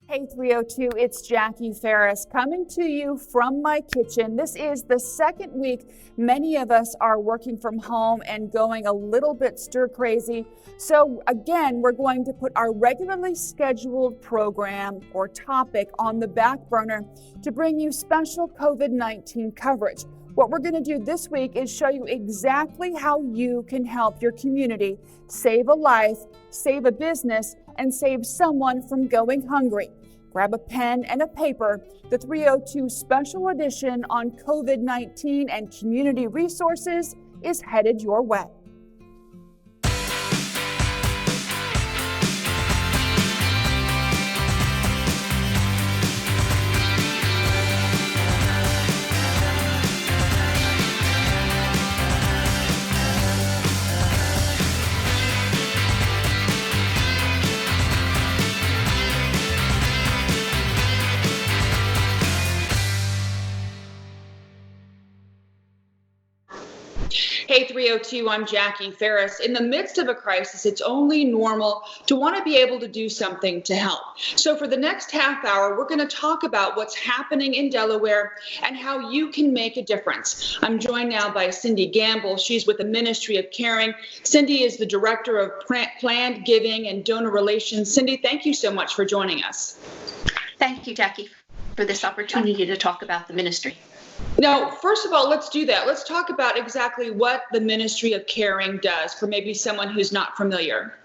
Hey 302, it's Jackie Ferris coming to you from my kitchen. This is the second week many of us are working from home and going a little bit stir crazy. So again, we're going to put our regularly scheduled program or topic on the back burner to bring you special COVID-19 coverage. What we're going to do this week is show you exactly how you can help your community save a life, save a business, and save someone from going hungry. Grab a pen and a paper. The 302 special edition on COVID-19 and community resources is headed your way. Hey 302, I'm Jackie Ferris. In the midst of a crisis, it's only normal to want to be able to do something to help. So for the next half hour, we're going to talk about what's happening in Delaware and how you can make a difference. I'm joined now by Cindy Gamble. She's with the Ministry of Caring. Cindy is the Director of Planned Giving and Donor Relations. Cindy, thank you so much for joining us. Thank you, Jackie, for this opportunity to talk about the ministry. Now, first of all, let's do that. Let's talk about exactly what the Ministry of Caring does for maybe someone who's not familiar.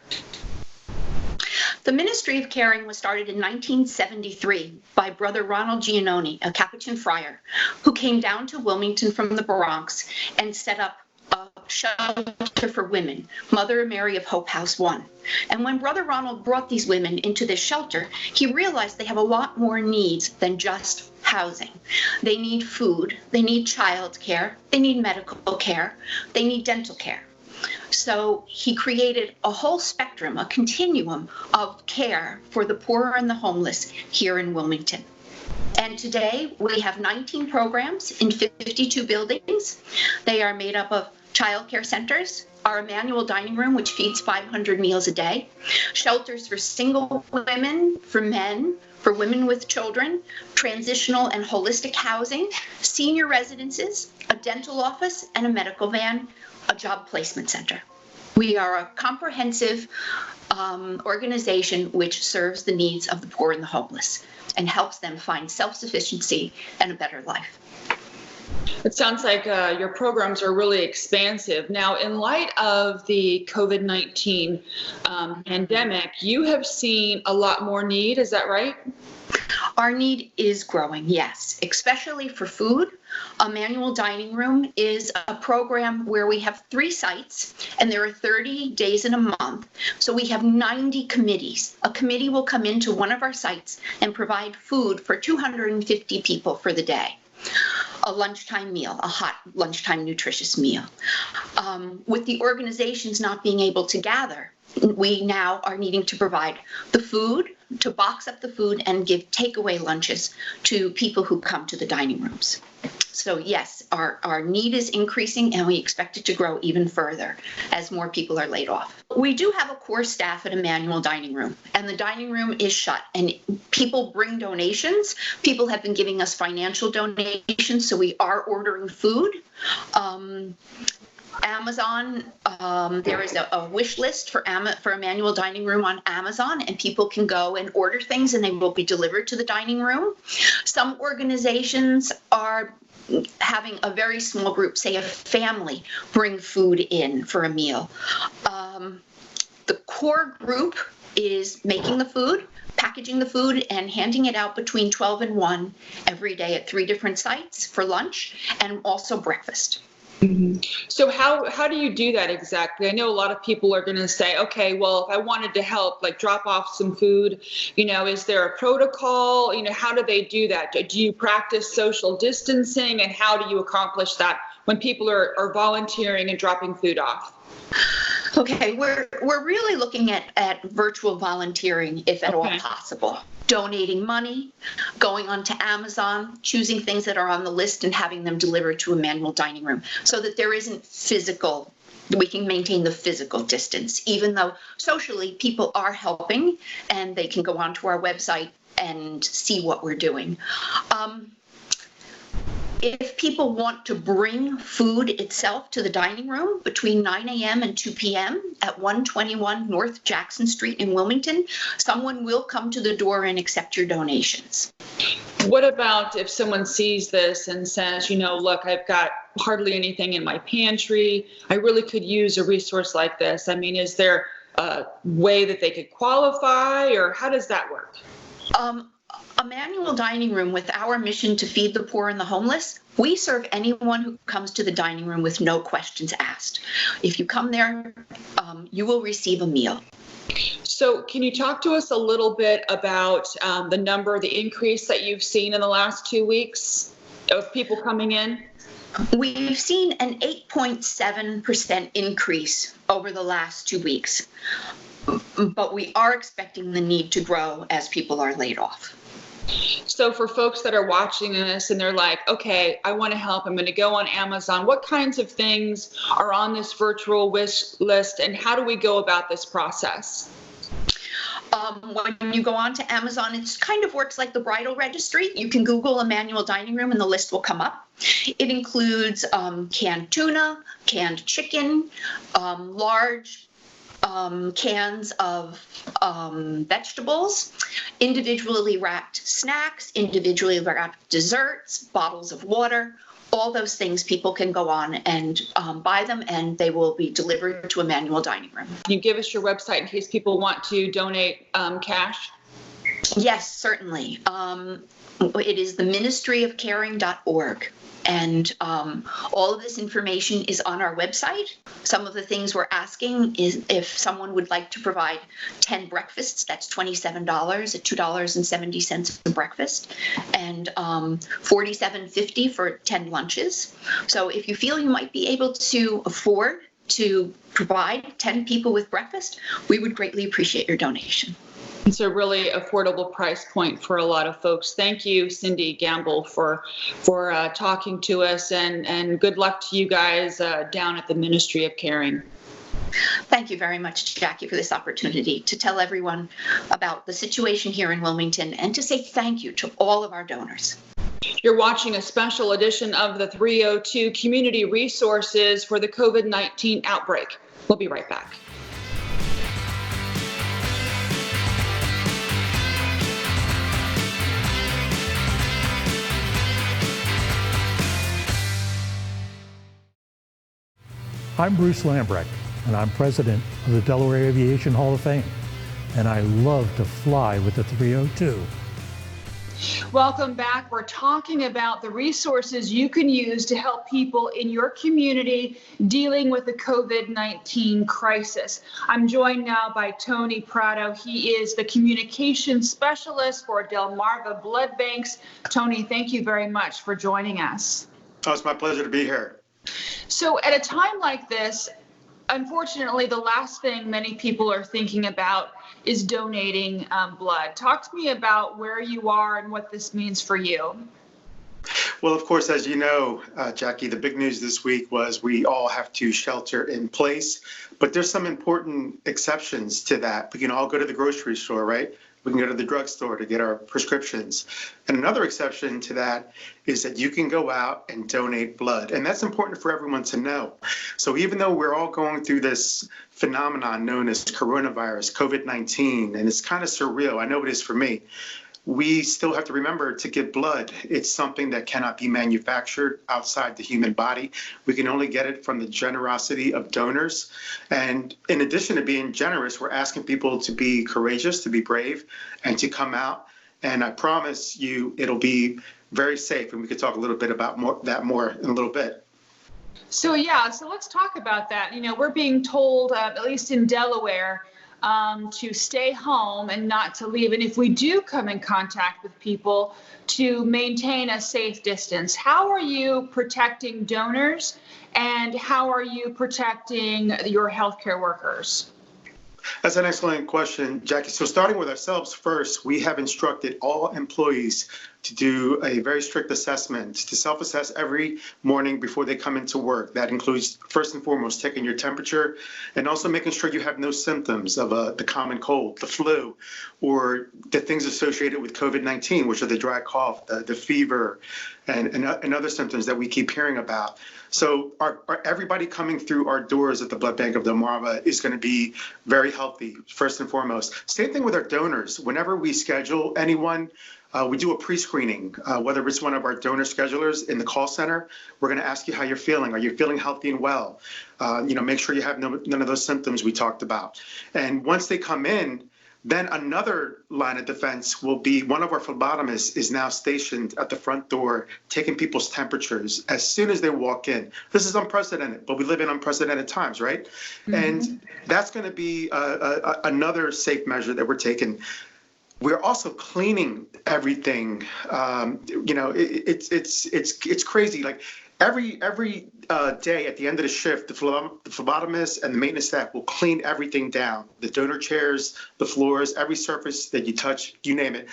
The Ministry of Caring was started in 1973 by Brother Ronald Giannone, a Capuchin friar, who came down to Wilmington from the Bronx and set up a shelter for women, Mother Mary of Hope House 1. And when Brother Ronald brought these women into this shelter, he realized they have a lot more needs than just housing. They need food, they need child care, they need medical care, they need dental care. So he created a whole spectrum, a continuum of care for the poor and the homeless here in Wilmington. And today we have 19 programs in 52 buildings. They are made up of child care centers, our Emmanuel dining room, which feeds 500 meals a day, shelters for single women, for men, for women with children, transitional and holistic housing, senior residences, a dental office, and a medical van, a job placement center. We are a comprehensive organization which serves the needs of the poor and the homeless and helps them find self-sufficiency and a better life. It sounds like your programs are really expansive. Now, in light of the COVID-19 pandemic, you have seen a lot more need, is that right? Our need is growing, yes, especially for food. Emmanuel Dining Room is a program where we have 3 sites, and there are 30 days in a month. So we have 90 committees. A committee will come into one of our sites and provide food for 250 people for the day. A lunchtime meal, a hot lunchtime nutritious meal. With the organizations not being able to gather, we now are needing to provide the food, to box up the food and give takeaway lunches to people who come to the dining rooms. So yes, our need is increasing and we expect it to grow even further as more people are laid off. We do have a core staff at Emmanuel Dining Room, and the dining room is shut, and people bring donations. People have been giving us financial donations, so we are ordering food. Amazon, there is a wish list for Emmanuel Dining Room on Amazon, and people can go and order things and they will be delivered to the dining room. Some organizations are having a very small group, say a family, bring food in for a meal. The core group is making the food, packaging the food, and handing it out between 12 and 1 every day at 3 different sites for lunch and also breakfast. Mm-hmm. So how do you do that exactly? I know a lot of people are going to say, okay, well, if I wanted to help, like drop off some food, is there a protocol? How do they do that? Do you practice social distancing, and how do you accomplish that when people are volunteering and dropping food off? Okay, we're really looking at virtual volunteering, if at all possible. Donating money, going onto Amazon, choosing things that are on the list and having them delivered to Emmanuel Dining Room, so that there isn't we can maintain the physical distance, even though socially people are helping and they can go onto our website and see what we're doing. If people want to bring food itself to the dining room between 9 a.m. and 2 p.m. at 121 North Jackson Street in Wilmington, someone will come to the door and accept your donations. What about if someone sees this and says, look, I've got hardly anything in my pantry. I really could use a resource like this. I mean, is there a way that they could qualify, or how does that work? A manual dining room with our mission to feed the poor and the homeless, we serve anyone who comes to the dining room with no questions asked. If you come there, you will receive a meal. So can you talk to us a little bit about the increase that you've seen in the last 2 weeks of people coming in? We've seen an 8.7% increase over the last 2 weeks, but we are expecting the need to grow as people are laid off. So for folks that are watching this and they're like, okay, I want to help, I'm going to go on Amazon, what kinds of things are on this virtual wish list, and how do we go about this process? When you go on to Amazon, it kind of works like the bridal registry. You can Google a manual dining room and the list will come up. It includes canned tuna, canned chicken, large cans of vegetables, individually wrapped snacks, individually wrapped desserts, bottles of water. All those things, people can go on and buy them, and they will be delivered to a manual dining room. Can you give us your website in case people want to donate cash? Yes, certainly. It is the ministryofcaring.org. And all of this information is on our website. Some of the things we're asking is if someone would like to provide 10 breakfasts, that's $27 at $2.70 a breakfast, and $47.50 for 10 lunches. So if you feel you might be able to afford to provide 10 people with breakfast, we would greatly appreciate your donation. It's a really affordable price point for a lot of folks. Thank you, Cindy Gamble, for talking to us, and good luck to you guys down at the Ministry of Caring. Thank you very much, Jackie, for this opportunity to tell everyone about the situation here in Wilmington and to say thank you to all of our donors. You're watching a special edition of the 302 Community Resources for the COVID-19 outbreak. We'll be right back. I'm Bruce Lambrecht, and I'm president of the Delaware Aviation Hall of Fame, and I love to fly with the 302. Welcome back. We're talking about the resources you can use to help people in your community dealing with the COVID-19 crisis. I'm joined now by Tony Prado. He is the communications specialist for Delmarva Blood Banks. Tony, thank you very much for joining us. Oh, it's my pleasure to be here. So at a time like this, unfortunately, the last thing many people are thinking about is donating blood. Talk to me about where you are and what this means for you. Well, of course, as you know, Jackie, the big news this week was we all have to shelter in place, but there's some important exceptions to that. We can all go to the grocery store, right? We can go to the drugstore to get our prescriptions. And another exception to that is that you can go out and donate blood. And that's important for everyone to know. So even though we're all going through this phenomenon known as coronavirus, COVID-19, and it's kind of surreal, I know it is for me, we still have to remember to give blood. It's something that cannot be manufactured outside the human body. We can only get it from the generosity of donors. And in addition to being generous, we're asking people to be courageous, to be brave, and to come out. And I promise you it'll be very safe. And we could talk a little bit about that more in a little bit. So let's talk about that. We're being told, at least in Delaware, to stay home and not to leave. And if we do come in contact with people, to maintain a safe distance. How are you protecting donors, and how are you protecting your healthcare workers? That's an excellent question, Jackie. So starting with ourselves first, we have instructed all employees to do a very strict assessment, to self-assess every morning before they come into work. That includes, first and foremost, taking your temperature and also making sure you have no symptoms of the common cold, the flu, or the things associated with COVID-19, which are the dry cough, the fever, and other symptoms that we keep hearing about. So everybody coming through our doors at the Blood Bank of Delmarva is going to be very healthy, first and foremost. Same thing with our donors. Whenever we schedule anyone, we do a pre-screening, whether it's one of our donor schedulers in the call center. We're going to ask you how you're feeling. Are you feeling healthy and well? Make sure you have none of those symptoms we talked about. And once they come in, then another line of defense will be one of our phlebotomists is now stationed at the front door, taking people's temperatures as soon as they walk in. This is unprecedented, but we live in unprecedented times, right? Mm-hmm. And that's going to be another safe measure that we're taking. We're also cleaning everything. It's crazy. Like every day at the end of the shift, the phlebotomist and the maintenance staff will clean everything down. The donor chairs, the floors, every surface that you touch, you name it.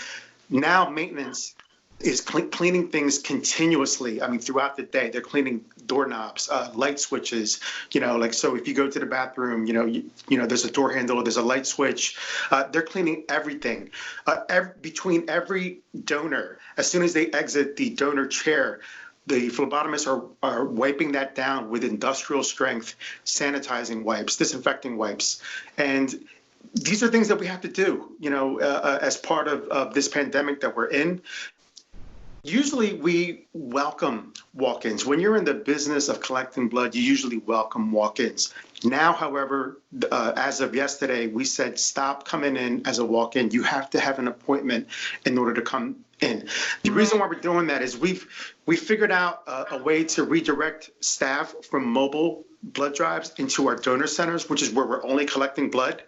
Now maintenance is cleaning things continuously. I mean, throughout the day, they're cleaning doorknobs, light switches. So if you go to the bathroom, there's a door handle, there's a light switch. They're cleaning everything. Between every donor, as soon as they exit the donor chair, the phlebotomists are wiping that down with industrial strength sanitizing wipes, disinfecting wipes. And these are things that we have to do, as part of this pandemic that we're in. Usually we welcome walk-ins. When you're in the business of collecting blood, you usually welcome walk-ins. Now, however, as of yesterday, we said stop coming in as a walk-in. You have to have an appointment in order to come in. The reason why we're doing that is we figured out a way to redirect staff from mobile blood drives into our donor centers, which is where we're only collecting blood.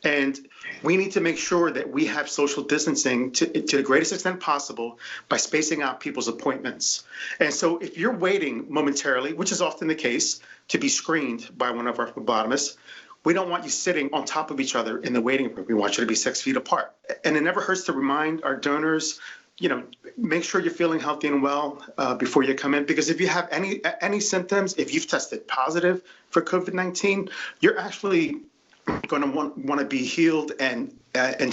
And we need to make sure that we have social distancing to the greatest extent possible by spacing out people's appointments. And so if you're waiting momentarily, which is often the case, to be screened by one of our phlebotomists, we don't want you sitting on top of each other in the waiting room. We want you to be 6 feet apart. And it never hurts to remind our donors, make sure you're feeling healthy and well before you come in, because if you have any symptoms, if you've tested positive for COVID-19, you're actually going to want to be healed and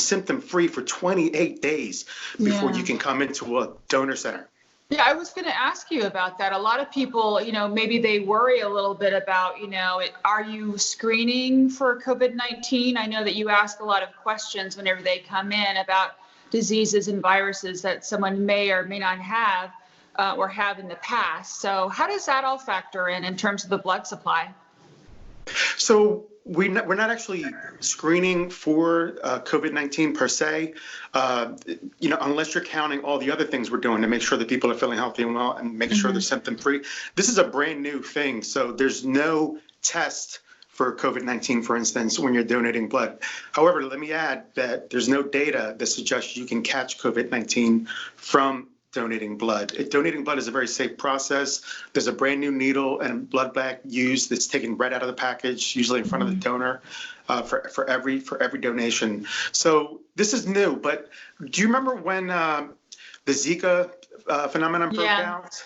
symptom-free for 28 days before you can come into a donor center. Yeah, I was going to ask you about that. A lot of people, maybe they worry a little bit about, are you screening for COVID-19? I know that you ask a lot of questions whenever they come in about diseases and viruses that someone may or may not have or have in the past. So how does that all factor in terms of the blood supply? So we're not actually screening for COVID-19 per se, unless you're counting all the other things we're doing to make sure that people are feeling healthy and well and make sure they're symptom-free. This is a brand new thing, so there's no test for COVID-19, for instance, when you're donating blood. However, let me add that there's no data that suggests you can catch COVID-19 from donating blood. Donating blood is a very safe process. There's a brand new needle and blood bag used that's taken right out of the package, usually in front of the donor, for every donation. So this is new, but do you remember when the Zika phenomenon broke out?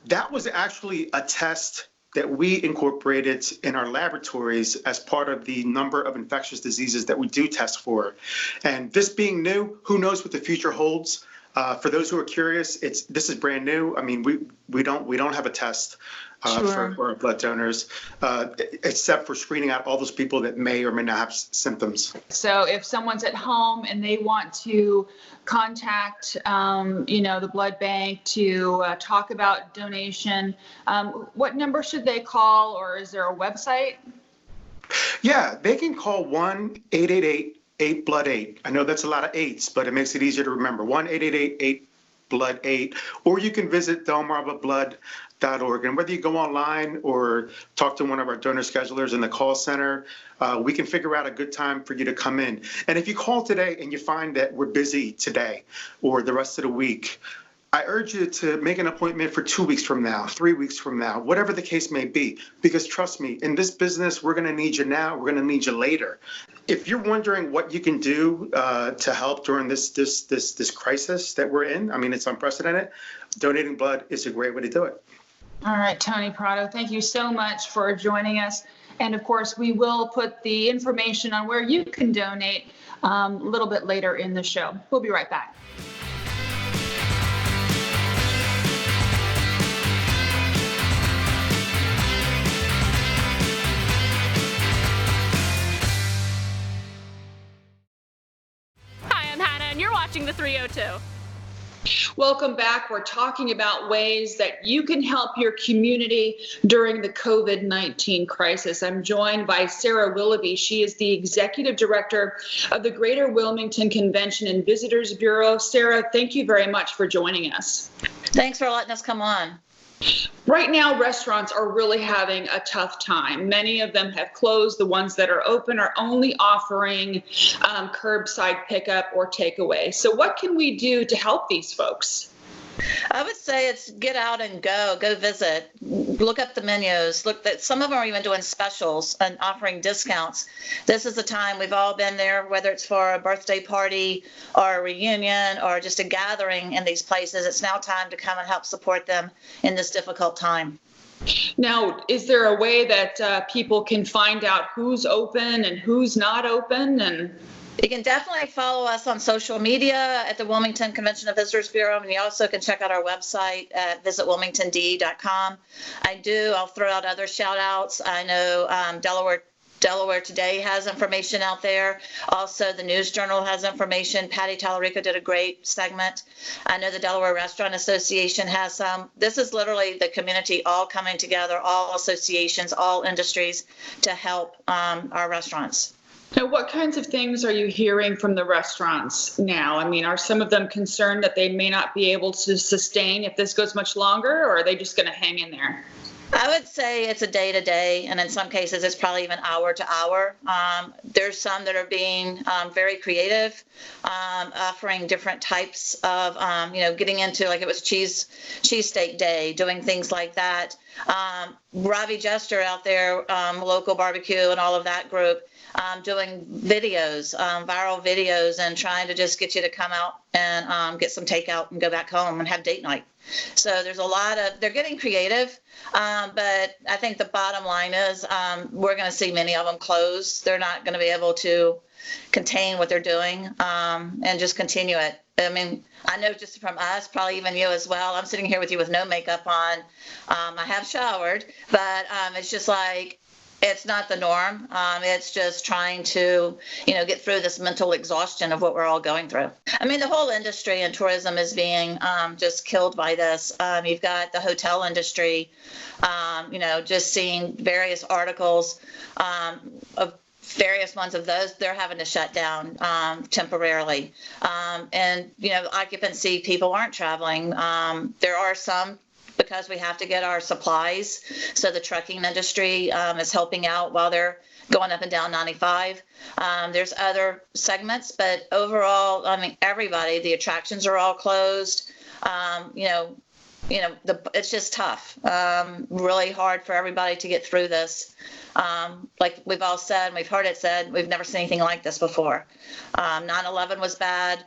That was actually a test that we incorporated in our laboratories as part of the number of infectious diseases that we do test for. And this being new, who knows what the future holds? For those who are curious, this is brand new. I mean, we don't have a test for our blood donors, except for screening out all those people that may or may not have symptoms. So if someone's at home and they want to contact, the blood bank to talk about donation, what number should they call, or is there a website? Yeah, they can call 1-888-8-BLOOD-8. I know that's a lot of eights, but it makes it easier to remember. 1-888-8-BLOOD-8, or you can visit delmarvablood.org. And whether you go online or talk to one of our donor schedulers in the call center, we can figure out a good time for you to come in. And if you call today and you find that we're busy today or the rest of the week, I urge you to make an appointment for 2 weeks from now, 3 weeks from now, whatever the case may be, because trust me, in this business, we're going to need you now, we're going to need you later. If you're wondering what you can do to help during this crisis that we're in, I mean, it's unprecedented. Donating blood is a great way to do it. All right, Tony Prado, thank you so much for joining us. And of course, we will put the information on where you can donate a little bit later in the show. We'll be right back. Hi, I'm Hannah, and you're watching the 302. Welcome back. We're talking about ways that you can help your community during the COVID-19 crisis. I'm joined by Sarah Willoughby. She is the Executive Director of the Greater Wilmington Convention and Visitors Bureau. Sarah, thank you very much for joining us. Thanks for letting us come on. Right now, restaurants are really having a tough time. Many of them have closed. The ones that are open are only offering curbside pickup or takeaway. So what can we do to help these folks? I would say it's get out and go visit, look up the menus, look that some of them are even doing specials and offering discounts. This is the time we've all been there, whether it's for a birthday party or a reunion or just a gathering in these places. It's now time to come and help support them in this difficult time. Now, is there a way that people can find out who's open and who's not open? You can definitely follow us on social media at the Wilmington Convention and Visitors Bureau, and you also can check out our website at visitwilmingtond.com. I'll throw out other shout outs. I know Delaware Today has information out there. Also, the News Journal has information. Patty Tallarico did a great segment. I know the Delaware Restaurant Association has some. This is literally the community all coming together, all associations, all industries to help our restaurants. Now, what kinds of things are you hearing from the restaurants now? I mean, are some of them concerned that they may not be able to sustain if this goes much longer, or are they just going to hang in there? I would say it's a day to day, and in some cases it's probably even hour to hour. There's some that are being very creative, offering different types of, getting into, like it was cheesesteak day, doing things like that. Robbie Jester out there, local barbecue and all of that group, doing videos, viral videos, and trying to just get you to come out and get some takeout and go back home and have date night. So there's a lot of, they're getting creative, but I think the bottom line is we're going to see many of them close. They're not going to be able to contain what they're doing and just continue it. I mean, I know just from us, probably even you as well, I'm sitting here with you with no makeup on. I have showered, but it's just like, it's not the norm. It's just trying to, get through this mental exhaustion of what we're all going through. I mean, the whole industry in tourism is being just killed by this. You've got the hotel industry, just seeing various articles of various ones of those, they're having to shut down temporarily. And occupancy, people aren't traveling. There are some, because we have to get our supplies. So the trucking industry is helping out while they're going up and down 95. There's other segments, but overall, I mean, everybody, the attractions are all closed. It's just tough. Really hard for everybody to get through this. Like we've all said, we've heard it said, we've never seen anything like this before. 9/11 was bad.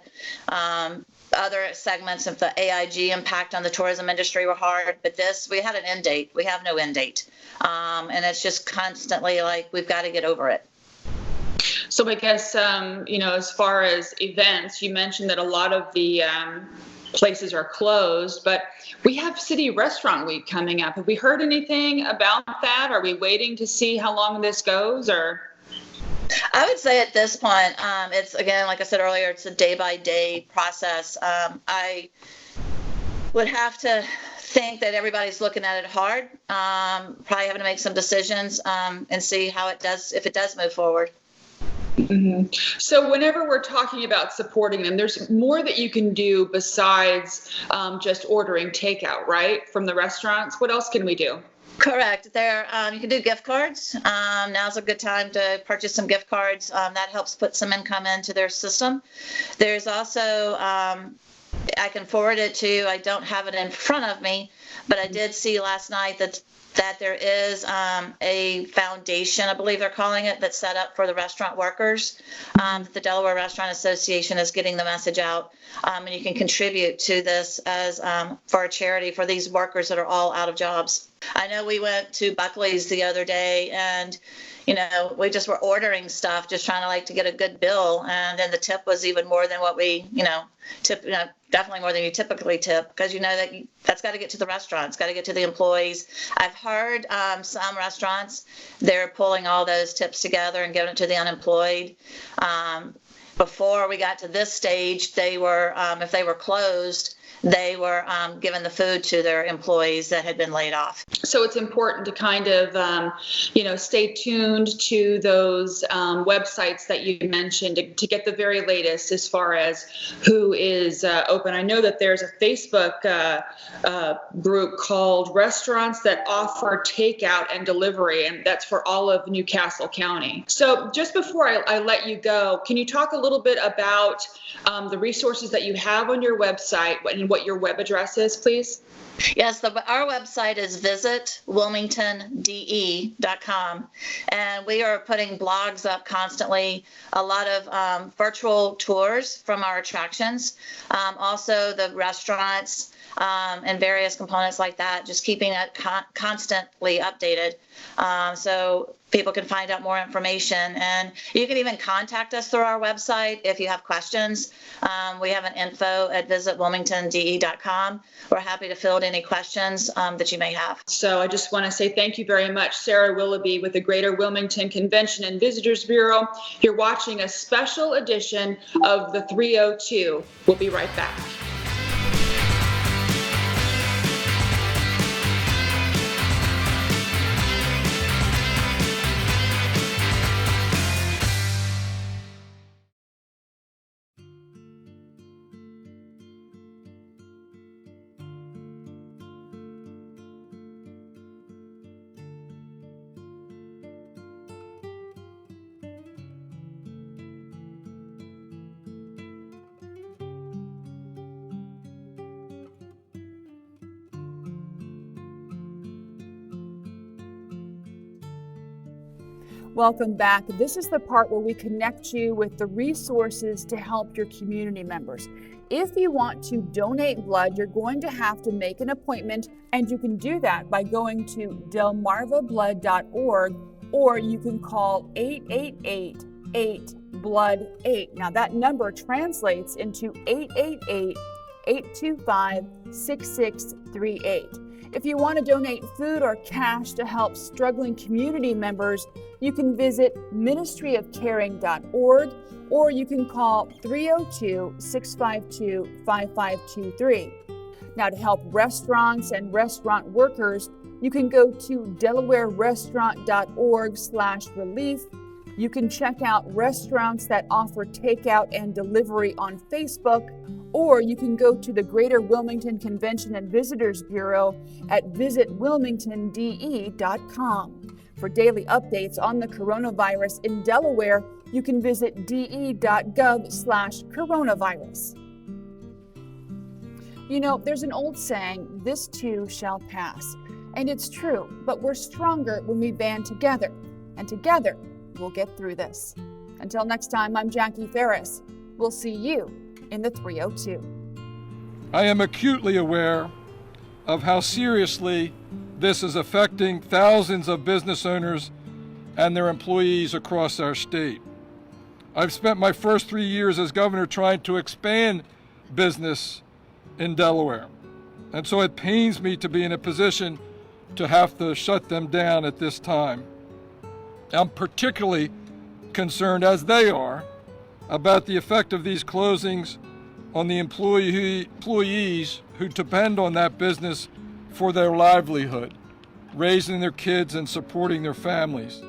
Other segments of the AIG impact on the tourism industry were hard, but this, we had an end date. We have no end date. And it's just constantly like, we've got to get over it. So I guess, as far as events, you mentioned that a lot of the places are closed, but we have City Restaurant Week coming up. Have we heard anything about that? Are we waiting to see how long this goes, or? I would say at this point, it's, again, like I said earlier, it's a day-by-day process. I would have to think that everybody's looking at it hard, probably having to make some decisions and see how it does, if it does move forward. Mm-hmm. So whenever we're talking about supporting them, there's more that you can do besides just ordering takeout, right, from the restaurants. What else can we do? Correct. There, you can do gift cards. Now's a good time to purchase some gift cards. That helps put some income into their system. There's also, I can forward it to you. I don't have it in front of me, but I did see last night that that there is a foundation, I believe they're calling it, that's set up for the restaurant workers. The Delaware Restaurant Association is getting the message out, and you can contribute to this as for a charity for these workers that are all out of jobs. I know we went to Buckley's the other day, and we just were ordering stuff, just trying to get a good bill, and then the tip was even more than what we tip, definitely more than you typically tip, because that's got to get to the restaurants, got to get to the employees. I've heard some restaurants, they're pulling all those tips together and giving it to the unemployed. Before we got to this stage, they were, if they were closed, they were giving the food to their employees that had been laid off. So it's important to kind of, stay tuned to those websites that you mentioned to get the very latest as far as who is open. I know that there's a Facebook group called Restaurants That Offer Takeout and Delivery, and that's for all of Newcastle County. So just before I let you go, can you talk a little bit about the resources that you have on your website and what your web address is, please? Yes, our website is visitwilmingtonde.com, and we are putting blogs up constantly, a lot of virtual tours from our attractions, also the restaurants and various components like that, just keeping it constantly updated so people can find out more information. And you can even contact us through our website if you have questions. We have an info@visitwilmingtonde.com. We're happy to field any questions that you may have. So I just want to say thank you very much, Sarah Willoughby with the Greater Wilmington Convention and Visitors Bureau. You're watching a special edition of the 302. We'll be right back. Welcome back. This is the part where we connect you with the resources to help your community members. If you want to donate blood, you're going to have to make an appointment, and you can do that by going to delmarvablood.org, or you can call 888-8-BLOOD-8. Now that number translates into 888-825-6638. If you want to donate food or cash to help struggling community members, you can visit ministryofcaring.org, or you can call 302-652-5523. Now, to help restaurants and restaurant workers, you can go to delawarerestaurant.org/relief. You can check out Restaurants That Offer Takeout and Delivery on Facebook, or you can go to the Greater Wilmington Convention and Visitors Bureau at visitwilmingtonde.com. For daily updates on the coronavirus in Delaware, you can visit de.gov/coronavirus. There's an old saying, this too shall pass. And it's true, but we're stronger when we band together. And together, we'll get through this. Until next time, I'm Jackie Ferris. We'll see you in the 302. I am acutely aware of how seriously this is affecting thousands of business owners and their employees across our state. I've spent my first 3 years as governor trying to expand business in Delaware, and so it pains me to be in a position to have to shut them down at this time. I'm particularly concerned, as they are, about the effect of these closings on the employees who depend on that business for their livelihood, raising their kids and supporting their families.